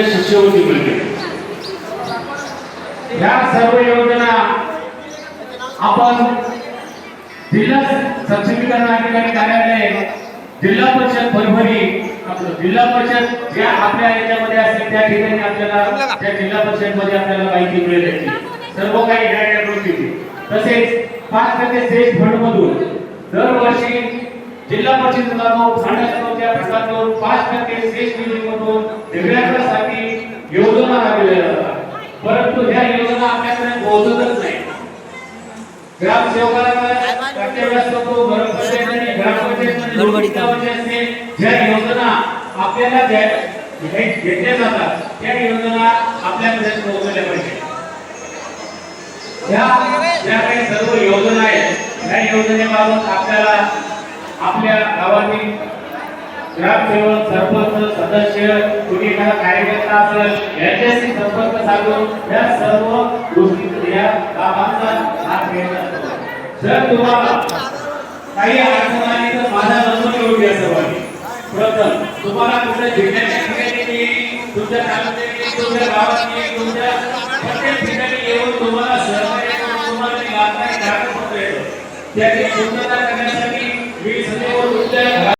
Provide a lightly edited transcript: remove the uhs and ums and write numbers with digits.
शिष्यवृत्ती मिळते। या सर्व योजना आपण जिल्हा सक्षमीकरण अधिकारी कार्यालय जिल्हा परिषद परभणी जिल्हा परिषद ज्या आपल्या याच्यामध्ये असेल त्या ठिकाणी आपल्याला त्या जिल्हा परिषद मध्ये आपल्याला माहिती मिळेल याची सर्व काही ह्या तसेच 5% सेस फंड मधून दरवर्षी जिल्हा परिषदेला फंडाच्या प्रकारातून 5% सेस निधीमधून दिव्यांगांसाठी योजना राबविल्या जातात, परंतु ह्या योजना आपल्याकडे पोहोचतच नाही। ग्रामसेवकाला कर्तव्य असतो, ग्रामपंचायतीने ज्या योजना आपल्याला घेतल्या जातात त्या योजना आपल्यापर्यंत पोहोचल्या पाहिजे। ज्या काही सर्व योजना आहेत या योजनेबाबत आपल्याला आपल्या गावातील ग्रामसेवक, सरपंच, सदस्य, कुणी एखादा कार्यकर्ता असेल यांच्याशी संपर्क साधून या सर्व गोष्टी या कामांचा हात घ्यायचा असतो। जर तुम्हाला काही अडचण आली तर माझा नंबर घेऊन घ्या सर्वांनी। प्रथम तुम्हाला कुठे जिल्ह्याच्या ठिकाणी तुमच्या तालुक्यात तुमच्या गावात तुमच्या प्रत्येक ठिकाणी येऊन तुम्हाला सहकार्य करून तुम्हाला लागणारे कागदपत्र त्याची पूर्तता करण्यासाठी मी सदैव तुमच्या